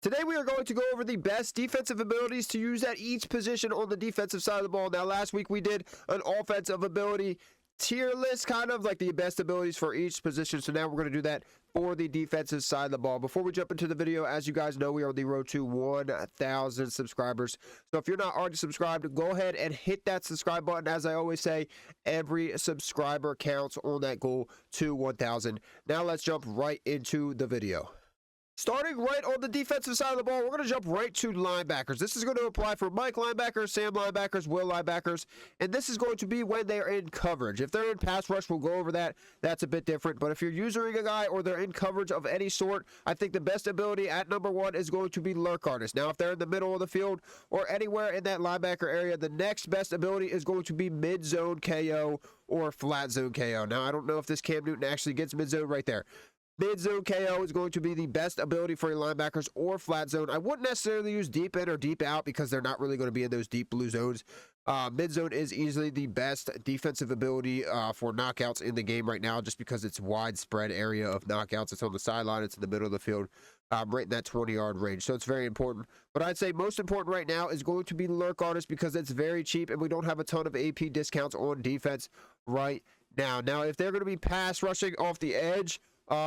Today we are going to go over the best defensive abilities to use at each position on the defensive side of the ball. Now, last week we did an offensive ability tier list, kind of like the best abilities for each position. So now we're going to do that for the defensive side of the ball. Before we jump into the video, as you guys know, we are on the road to 1,000 subscribers. So if you're not already subscribed, go ahead and hit that subscribe button. As I always say, every subscriber counts on that goal to 1,000. Now let's jump right into the video. Starting right on the defensive side of the ball, we're going to jump right to linebackers. This is going to apply for Mike linebackers, Sam linebackers, Will linebackers, and this is going to be when they are in coverage. If they're in pass rush, we'll go over that. That's a bit different, but if you're using a guy or they're in coverage of any sort, I think the best ability at number one is going to be lurk artist. Now, if they're in the middle of the field or anywhere in that linebacker area, the next best ability is going to be mid-zone KO or flat zone KO. Now, I don't know if this Cam Newton actually gets mid-zone right there. Mid-zone KO is going to be the best ability for your linebackers or flat zone. I wouldn't necessarily use deep in or deep out because they're not really going to be in those deep blue zones. Mid-zone is easily the best defensive ability for knockouts in the game right now, just because it's widespread area of knockouts. It's on the sideline. It's in the middle of the field, right in that 20-yard range. So it's very important. But I'd say most important right now is going to be lurk artist because it's very cheap and we don't have a ton of AP discounts on defense right now. Now, if they're going to be pass rushing off the edge,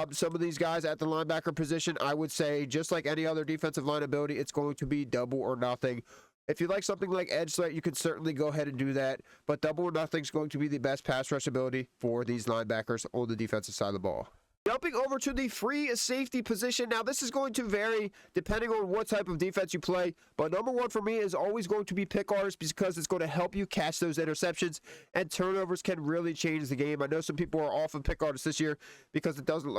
some of these guys at the linebacker position, I would say, just like any other defensive line ability, it's going to be double or nothing. If you like something like edge threat, you can certainly go ahead and do that, but double or nothing is going to be the best pass rush ability for these linebackers on the defensive side of the ball. Jumping over to the free safety position. Now, this is going to vary depending on what type of defense you play, but number one for me is always going to be pick artist because it's going to help you catch those interceptions, and turnovers can really change the game. I know some people are off of pick artist this year because it doesn't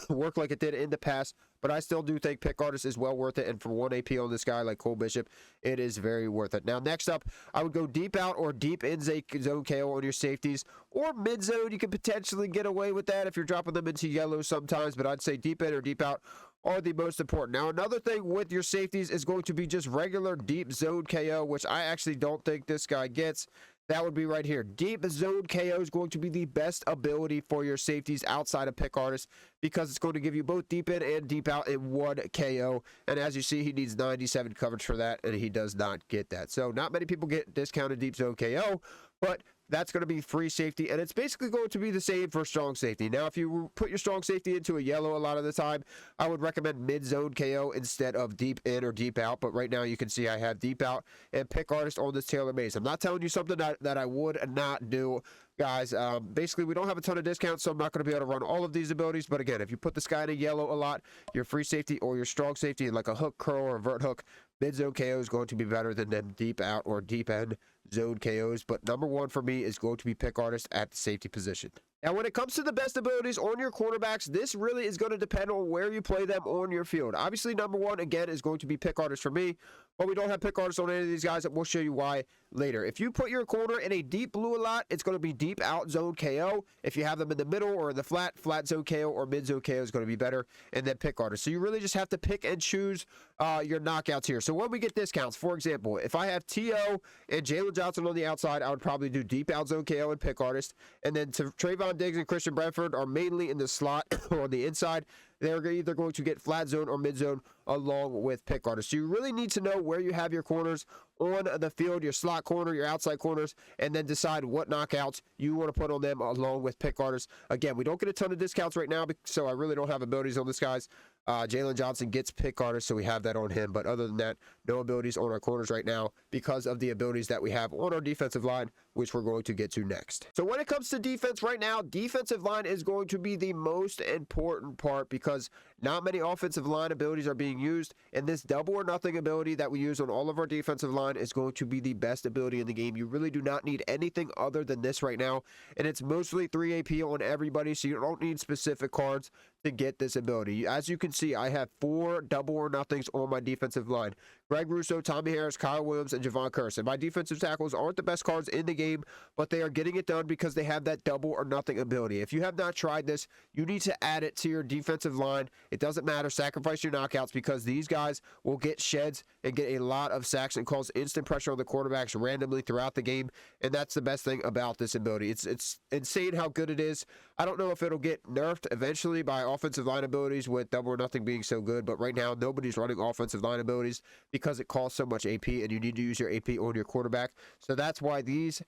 work like it did in the past, but I still do think pick artist is well worth it, and for 1 AP on this guy like Cole Bishop, it is very worth it. Now, next up, I would go deep out or deep in zone KO on your safeties, or mid zone. You can potentially get away with that if you're dropping them into yellow sometimes, but I'd say deep in or deep out are the most important. Now, another thing with your safeties is going to be just regular deep zone KO, which I actually don't think this guy gets. That would be right here. Deep zone KO is going to be the best ability for your safeties outside of pick artist because it's going to give you both deep in and deep out in one KO. And as you see, he needs 97 coverage for that, and he does not get that. So not many people get discounted deep zone KO, but that's going to be free safety, and it's basically going to be the same for strong safety. Now, if you put your strong safety into a yellow a lot of the time, I would recommend mid-zone KO instead of deep in or deep out, but right now you can see I have deep out and pick artist on this Taylor Mays. I'm not telling you something that I would not do, guys. Basically, we don't have a ton of discounts, so I'm not going to be able to run all of these abilities, but again, if you put this guy in a yellow a lot, your free safety or your strong safety, like a hook, curl, or a vert hook, mid-zone KO is going to be better than them deep out or deep end zone KOs, but number one for me is going to be pick artist at the safety position. Now, when it comes to the best abilities on your cornerbacks, this really is going to depend on where you play them on your field. Obviously, number one, again, is going to be pick artist for me, but we don't have pick artists on any of these guys, and we'll show you why later. If you put your corner in a deep blue a lot, it's going to be deep out zone KO. If you have them in the middle or in the flat zone KO or mid zone KO is going to be better, and then pick artist. So you really just have to pick and choose your knockouts here. So when we get discounts, for example, if I have T.O. and Jalen Johnson on the outside, I would probably do deep out zone KO and pick artist. And then Trayvon Diggs and Christian Bradford are mainly in the slot or on the inside. They're either going to get flat zone or mid zone along with pick artists. So you really need to know where you have your corners on the field, your slot corner, your outside corners, and then decide what knockouts you want to put on them along with pick artists. Again, we don't get a ton of discounts right now, so I really don't have abilities on this guys. Jalen Johnson gets pick artist, so we have that on him. But other than that, no abilities on our corners right now because of the abilities that we have on our defensive line, which we're going to get to next. So when it comes to defense right now, defensive line is going to be the most important part because not many offensive line abilities are being used, and this double or nothing ability that we use on all of our defensive line is going to be the best ability in the game. You really do not need anything other than this right now, and it's mostly 3 AP on everybody, so you don't need specific cards to get this ability. As you can see, I have 4 double or nothings on my defensive line. Greg Russo, Tommy Harris, Kyle Williams, and Javon Curse. And my defensive tackles aren't the best cards in the game, but they are getting it done because they have that double or nothing ability. If you have not tried this, you need to add it to your defensive line. It doesn't matter. Sacrifice your knockouts because these guys will get sheds and get a lot of sacks and cause instant pressure on the quarterbacks randomly throughout the game. And that's the best thing about this ability. It's insane how good it is. I don't know if it'll get nerfed eventually by offensive line abilities with double or nothing being so good, but right now nobody's running offensive line abilities because it costs so much AP and you need to use your AP on your quarterback. So that's why these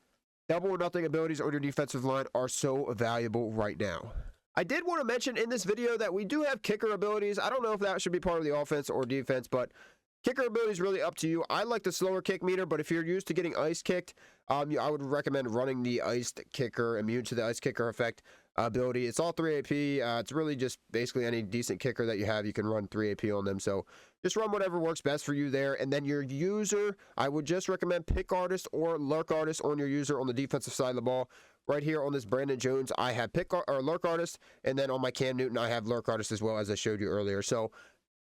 double or nothing abilities on your defensive line are so valuable right now. I did want to mention in this video that we do have kicker abilities. I don't know if that should be part of the offense or defense, but kicker ability is really up to you. I like the slower kick meter, but if you're used to getting ice kicked, I would recommend running the iced kicker, immune to the ice kicker effect ability. It's all 3 AP. It's really just basically any decent kicker that you have, you can run 3 AP on them. So just run whatever works best for you there. And then your user, I would just recommend pick artist or lurk artist on your user on the defensive side of the ball. Right here on this Brandon Jones, I have pick or lurk artist, and then on my Cam Newton, I have lurk artist as well, as I showed you earlier. So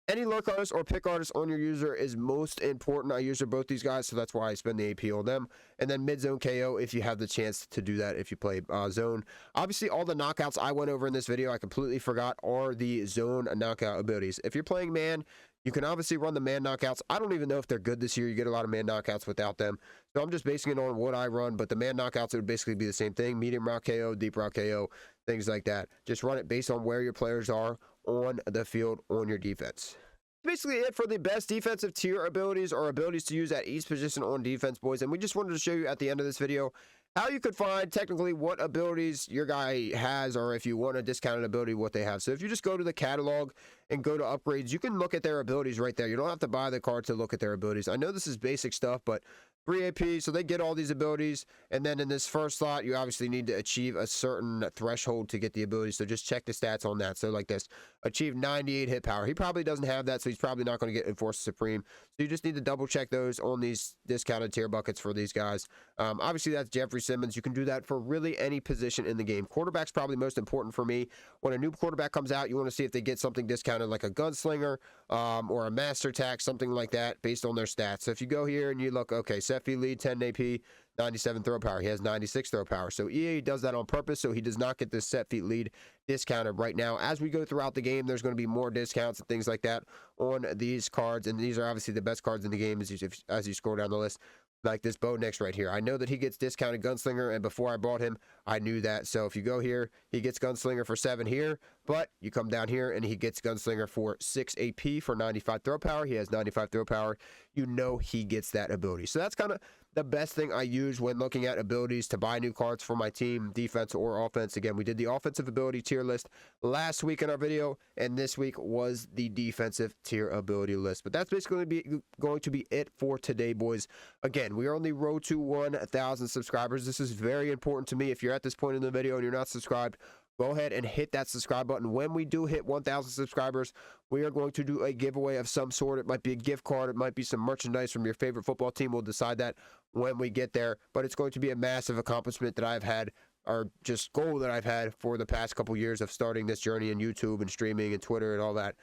any lurk artist or pick artist on your user is most important. I use both these guys, so that's why I spend the AP on them. And then mid-zone KO if you have the chance to do that if you play zone. Obviously, all the knockouts I went over in this video, I completely forgot, are the zone knockout abilities. If you're playing man, you can obviously run the man knockouts. I don't even know if they're good this year. You get a lot of man knockouts without them. So I'm just basing it on what I run, but the man knockouts, it would basically be the same thing. Medium route KO, deep route KO, things like that. Just run it based on where your players are on the field on your defense. Basically it for the best defensive tier abilities or abilities to use at each position on defense, boys. And we just wanted to show you at the end of this video how you could find technically what abilities your guy has, or if you want a discounted ability, what they have. So if you just go to the catalog and go to upgrades, you can look at their abilities right there. You don't have to buy the card to look at their abilities. I know this is basic stuff, but 3 AP, so they get all these abilities. And then in this first slot, you obviously need to achieve a certain threshold to get the ability. So just check the stats on that. So like this, achieve 98 hit power. He probably doesn't have that, so he's probably not going to get Enforced Supreme. So you just need to double check those on these discounted tier buckets for these guys. Obviously, that's Jeffrey Simmons. You can do that for really any position in the game. Quarterback's probably most important for me. When a new quarterback comes out, you want to see if they get something discounted like a gunslinger or a master tack, something like that based on their stats. So if you go here and you look, okay, set feet lead, 10 AP, 97 throw power. He has 96 throw power. So EA does that on purpose, so he does not get this set feet lead discounted right now. As we go throughout the game, there's going to be more discounts and things like that on these cards, and these are obviously the best cards in the game as you scroll down the list. Like this Bo Nix right here. I know that he gets discounted Gunslinger, and before I bought him, I knew that. So if you go here, he gets Gunslinger for 7 here, but you come down here and he gets Gunslinger for 6 AP for 95 throw power. He has 95 throw power. You know he gets that ability. So that's kind of the best thing I use when looking at abilities to buy new cards for my team, defense or offense. Again, we did the offensive ability tier list last week in our video, and this week was the defensive tier ability list. But that's basically going to be it for today, boys. Again, we are on the road to 1,000 subscribers. This is very important to me. If you're at this point in the video and you're not subscribed, go ahead and hit that subscribe button. When we do hit 1,000 subscribers, we are going to do a giveaway of some sort. It might be a gift card. It might be some merchandise from your favorite football team. We'll decide that when we get there. But it's going to be a massive accomplishment that I've had, or just goal that I've had for the past couple years of starting this journey in YouTube and streaming and Twitter and all that.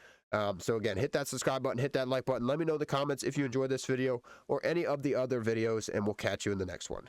So again, hit that subscribe button, hit that like button. Let me know in the comments if you enjoyed this video or any of the other videos, and we'll catch you in the next one.